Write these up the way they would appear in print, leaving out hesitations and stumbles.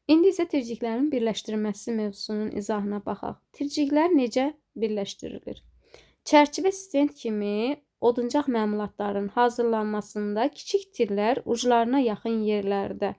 İndi isə tirciklərin birləşdirilməsi mövzusunun izahına baxaq. Tirciklər necə birləşdirilir? Çərçivə stent kimi oduncaq məmulatların hazırlanmasında kiçik tirlər uclarına yaxın yerlərdə,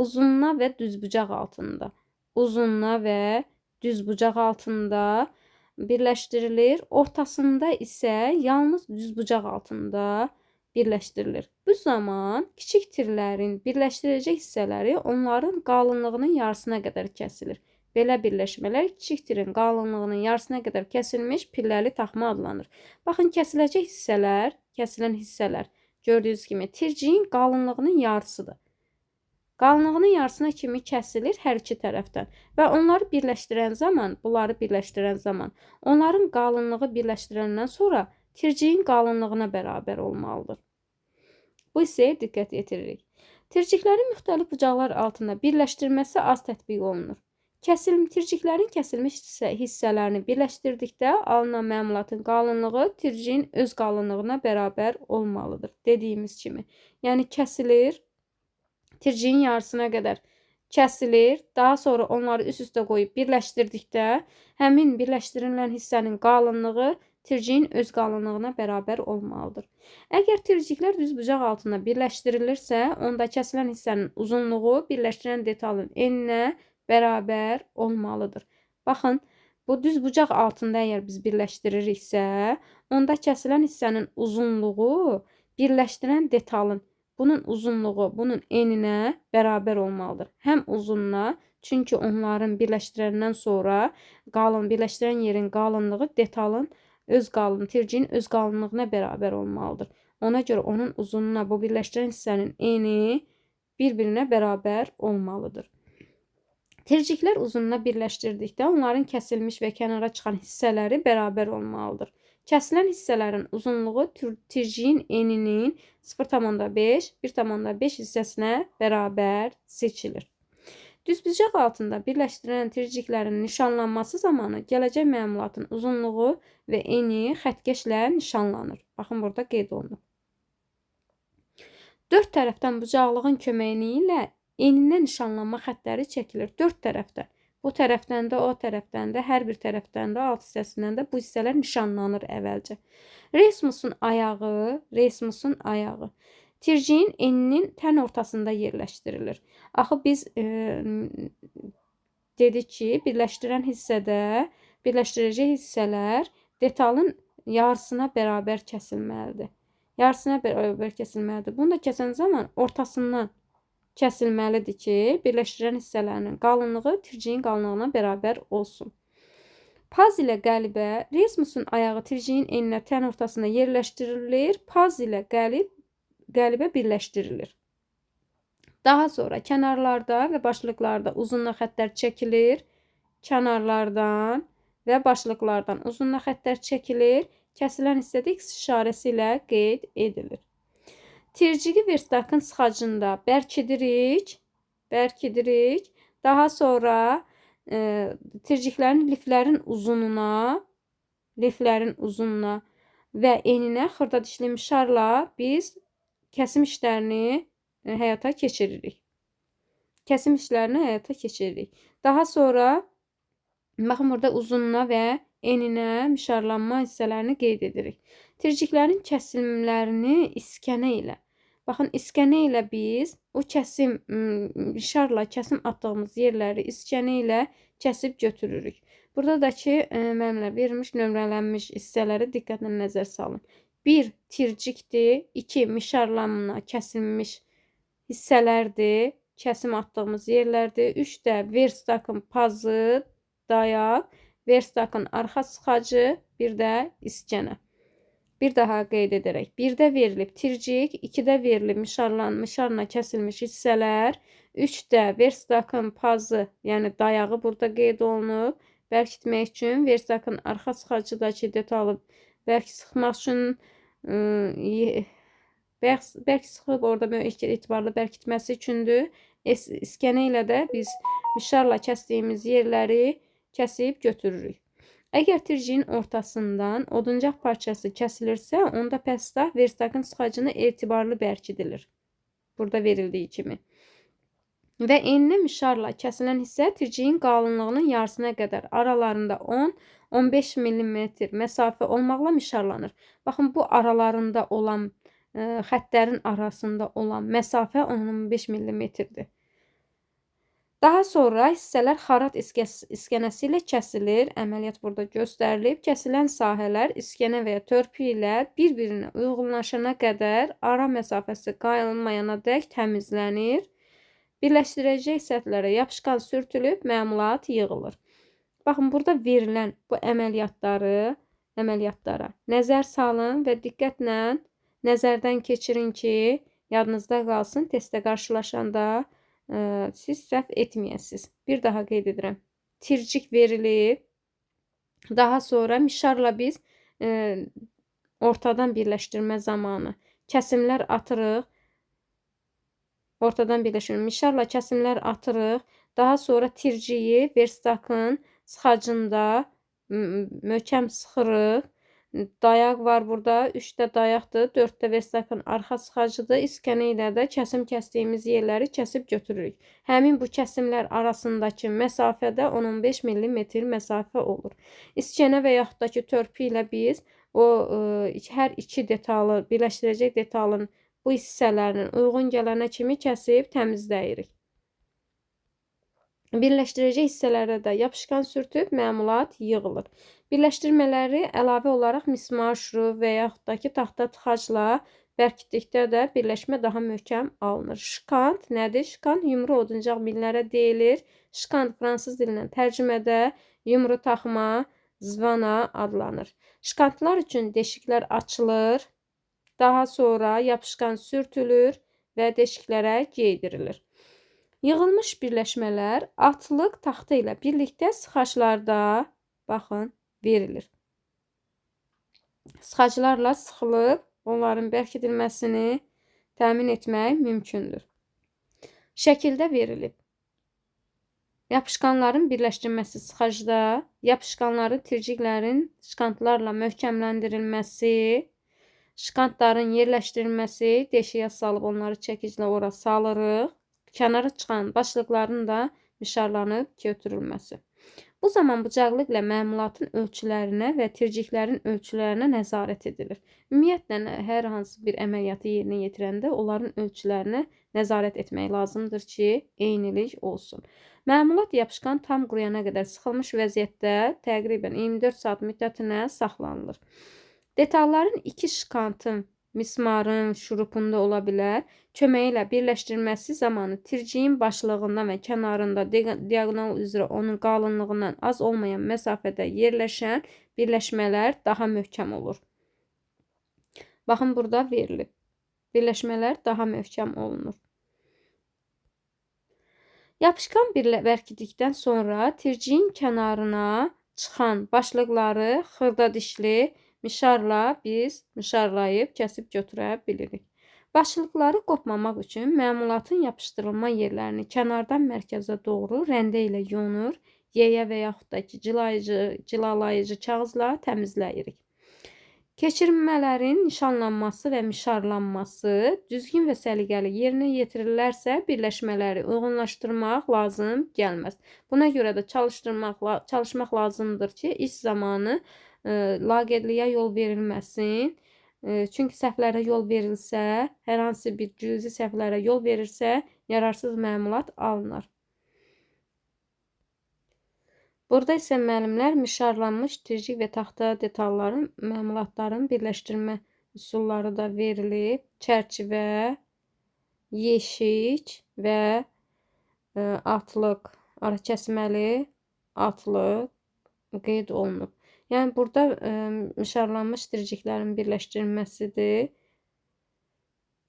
uzunluğa və düzbucaq altında, uzunluğa və düzbucaq altında birləşdirilir. Ortasında isə yalnız düzbucaq altında birləşdirilir. Bu zaman kiçik tirlərin birləşdirəcək hissələri onların qalınlığının yarısına qədər kəsilir. Belə birləşmələr kiçik tirin qalınlığının yarısına qədər kəsilmiş pilləli taxma adlanır. Baxın, kəsilən hissələr gördüyünüz kimi tirciyin qalınlığının yarısıdır. Qalınlığının yarısına kimi kəsilir hər iki tərəfdən və onları birləşdirən zaman, onların qalınlığı birləşdirəndən sonra tirciyin qalınlığına bərabər olmalıdır. Bu hissəyə diqqət yetiririk. Tirciklərin müxtəlif bucaqlar altında birləşdirməsi az tətbiq olunur. Tirciklərin kəsilmiş hissələrini birləşdirdikdə alınan məmulatın qalınlığı tirciyin öz qalınlığına bərabər olmalıdır. Dediyimiz kimi, yəni kəsilir, tirciyin yarısına qədər kəsilir, daha sonra onları üst-üstə qoyub birləşdirdikdə həmin birləşdirilən hissənin qalınlığı tirciyin öz qalınlığına bərabər olmalıdır. Əgər tirciklər düzbucaq altında birləşdirilirsə, onda kəsilən hissənin uzunluğu birləşdirən detalın eninə bərabər olmalıdır. Baxın, bu düzbucaq altında əgər biz birləşdiririksə, onda kəsilən hissənin uzunluğu birləşdirən detalın, bunun uzunluğu bunun eninə bərabər olmalıdır. Həm uzunluğa, çünki onların birləşdirəndən sonra birləşdirən yerin qalınlığı tirciyin öz qalınlığına bərabər olmalıdır. Ona görə onun uzunluğuna bu birləşdirən hissənin eni bir-birinə bərabər olmalıdır. Tirciklər uzunluğuna birləşdirdikdə onların kəsilmiş və kənara çıxan hissələri bərabər olmalıdır. Kəsilən hissələrin uzunluğu tirciyin eninin 0,5, 1,5 hissəsinə bərabər seçilir. Düzbucaq altında birləşdirilən tirciklərin nişanlanması zamanı gələcək məmulatın uzunluğu və eni xəttkeşlə nişanlanır. Baxın, burada qeyd olunub. Dörd tərəfdən bucaqlığın köməyi ilə enindən nişanlanma xəttləri çəkilir. Dörd tərəfdən. Bu tərəfdən də, o tərəfdən də, hər bir tərəfdən də, alt hissəsindən də bu hissələr nişanlanır əvvəlcə. Resmusun ayağı tirciyin eninin tən ortasında yerləşdirilir. Axı biz dedik ki, birləşdirəcək hissələr detalın yarısına bərabər kəsilməlidir. Bunu da kəsən zaman ortasından kəsilməlidir ki, birləşdirən hissələrinin qalınlığı tirciyin qalınlığına bərabər olsun. Paz ilə qəlibə, resmusun ayağı tirciyin eninə tən ortasında yerləşdirilir, paz ilə qəlibə birləşdirilir. Daha sonra kənarlarda və başlıqlarda uzunluq xəttlər çəkilir, kənarlardan və başlıqlardan uzunluq xəttlər çəkilir, kəsilən hissədə X işarəsi ilə qeyd edilir. Tirciki verstakın sıxacında bərkidirik. Daha sonra tirciklərin liflərin uzunluğuna və eninə xırda dişli mişarla biz kəsim işlərini həyata keçiririk. Daha sonra baxın, burada uzunluğuna və eninə mişarlanma hissələrini qeyd edirik. Tirciklərin kəsimlərini iskənə ilə, baxın, iskənə ilə biz o mişarla kəsim atdığımız yerləri iskənə ilə kəsib götürürük. Burada da ki, mənimlə verilmiş nömrələnmiş hissələri diqqətlə nəzər salın. 1 tircikdir, 2 mişarlanma kəsilmiş hissələrdir, kəsim atdığımız yerlərdir. 3 də verstakın pazı, dayaq, verstakın arxa sıxacı, bir də iskənə. Bir daha qeyd edərək, 1-də verilib tircik, 2-də verilib mişarla kəsilmiş hissələr, 3-də verstakın pazı, yəni dayağı burada qeyd olunub. Bərkitmək üçün verstakın arxa sıxacıdakı detalı bərk sıxmaq üçün bərk sıxıb orada etibarlı bərkitməsi üçündür. İskənə ilə də biz mişarla kəsdiyimiz yerləri kəsib götürürük. Əgər tirciyin ortasından oduncaq parçası kəsilirsə, onda pəstah verstakın sıxacını etibarlı bərkidilir. Burada verildiyi kimi. və enli mişarla kəsilən hissə tirciyin qalınlığının yarısına qədər aralarında 10-15 mm məsafə olmaqla mişarlanır. Baxın, bu aralarında olan xəttlərin arasında olan məsafə 10-15 mm-dir. Daha sonra hissələr xarat iskənəsi ilə kəsilir. Əməliyyat burada göstərilib. Kəsilən sahələr iskənə və ya törpü ilə bir-birinə uyğunlaşana qədər ara məsafəsi qalmayana dək təmizlənir. Birləşdirəcək səthlərə yapışqan sürtülüb məmulat yığılır. Baxın, burada verilən bu əməliyyatlara nəzər salın və diqqətlə nəzərdən keçirin ki, yadınızda qalsın, testdə qarşılaşanda siz səhv etməyəsiniz. Bir daha qeyd edirəm. Tircik verilib. Daha sonra mişarla biz ortadan birləşdirmə zamanı kəsimlər atırıq. Ortadan birləşdirmə mişarla kəsimlər atırıq. Daha sonra tirciyi verstakın sıxacında möhkəm sıxırıq. Dayaq var burada. 3-də dayaqdır. 4-də verstakın arxa sıxacıdır. İskənə ilə də kəsim kəsdiyimiz yerləri kəsib götürürük. Həmin bu kəsimlər arasındakı məsafədə 10-15 mm məsafə olur. İskənə və yaxud da ki, törpü ilə biz hər iki detalı, birləşdirəcək detalın bu hissələrinin uyğun gələnə kimi kəsib təmizləyirik. Birləşdirəcək hissələrə də yapışqan sürtüb məmulat yığılır. Birləşdirmələri əlavə olaraq mismar şuru və yaxud da ki, taxta tıxacla bərkitdikdə də birləşmə daha möhkəm alınır. Şkant nədir? Şkant yumru oduncaq millərə deyilir. Şkant fransız dilindən tərcümədə yumru taxma, zvana adlanır. Şkantlar üçün deşiklər açılır. Daha sonra yapışqan sürtülür və deşiklərə geydirilir. Yığılmış birləşmələr atlıq taxta ilə birlikdə sıxaclarda, baxın, verilir. Sıxaclarla sıxılıb, onların bərkidilməsini təmin etmək mümkündür. Şəkildə verilib. Yapışqanların birləşdirilməsi sıxacda, yapışqanların tirciklərin şkantlarla möhkəmləndirilməsi, şkantların yerləşdirilməsi, deşiyə salıb onları çəkiclə ora salırıq. Kənara çıxan başlıqların da mişarlanıb götürülməsi. Bu zaman bıçaqlıq ilə məmulatın ölçülərinə və tirciklərin ölçülərinə nəzarət edilir. Ümumiyyətlə, hər hansı bir əməliyyatı yerinə yetirəndə onların ölçülərinə nəzarət etmək lazımdır ki, eynilik olsun. Məmulat yapışqan tam quruyana qədər sıxılmış vəziyyətdə təqribən 24 saat müddətinə saxlanılır. Detalların iki şkantın, mismarın şurupunda ola bilər, köməyi ilə birləşdirilməsi zamanı tirciyin başlığından və kənarında diaqonal üzrə onun qalınlığından az olmayan məsafədə yerləşən birləşmələr daha möhkəm olur. Baxın, burada verilib. Birləşmələr daha möhkəm olunur. Yapışqan bərkitdikdən sonra tirciyin kənarına çıxan başlıqları xırda dişli mişarla biz mişarlayıb kəsib götürə bilirik. Başlıqları qopmamaq üçün məmulatın yapışdırılma yerlərini kənardan mərkəzə doğru rəndə ilə yonur, yeyə və yaxud da ki, cilalayıcı kağızla təmizləyirik. Keçirmələrin nişanlanması və mişarlanması düzgün və səliqəli yerinə yetirilərsə, birləşmələri uyğunlaşdırmaq lazım gəlməz. Buna görə də çalışmaq lazımdır ki, iş zamanı laqeydliyə yol verilməsin. Çünki səhvlərə yol verilsə, hər hansı bir cüzi səhvlərə yol verirsə, yararsız məmulat alınır. Burada isə müəllimlər mişarlanmış tircik və taxta detalların, məmulatların birləşdirmə üsulları da verilib. Çərçivə, yeşik və atlıq, arakəsməli atlıq qeyd olunub. Yəni, burada mişarlanmış tirciklərin birləşdirilməsidir.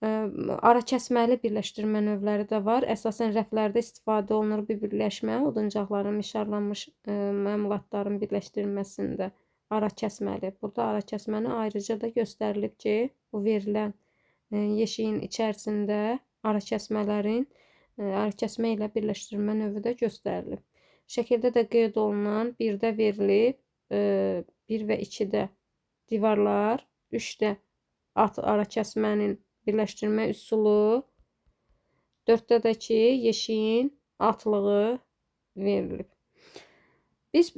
Arakəsməli birləşdirmə növləri də var. Əsasən rəflərdə istifadə olunur bu birləşmə. Oduncaqların, mişarlanmış məmulatların birləşdirilməsində arakəsməli. Burada arakəsməni ayrıca da göstərilib ki, bu verilən yeşiyin içərisində arakəsmə ilə birləşdirmə növü də göstərilib. Şəkildə də qeyd olunan 1-də verilib, 1 və 2-də divarlar, 3-də arakəsmənin birləşdirmə üsulu, 4-də də ki, yeşiyin altlığı verilib. Biz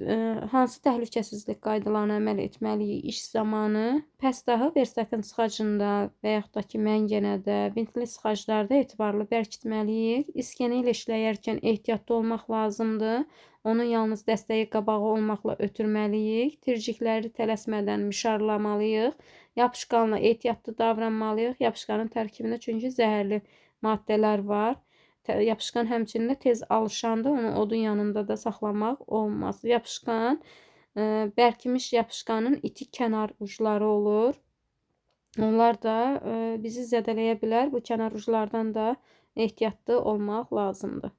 hansı təhlükəsizlik qaydalarına əməl etməliyik iş zamanı? Pəstahı versakın sıxacında və yaxud da ki, məngənədə, vintli sıxaclarda etibarlı bərkitməliyik. İskənə ilə işləyərkən ehtiyatlı olmaq lazımdır. Onun yalnız dəstəyi qabağı olmaqla ötürməliyik. Tircikləri tələsmədən mişarlamalıyıq. Yapışqanla ehtiyatlı davranmalıyıq. Yapışqanın tərkibində çünki zəhərli maddələr var. Yapışqan həmçinin də tez alışanda onu odun yanında da saxlamaq olmaz. Yapışqan, bərkimiş yapışqanın itik kənar ucları olur. Onlar da bizi zədələyə bilər. Bu kənar uclardan da ehtiyatlı olmaq lazımdır.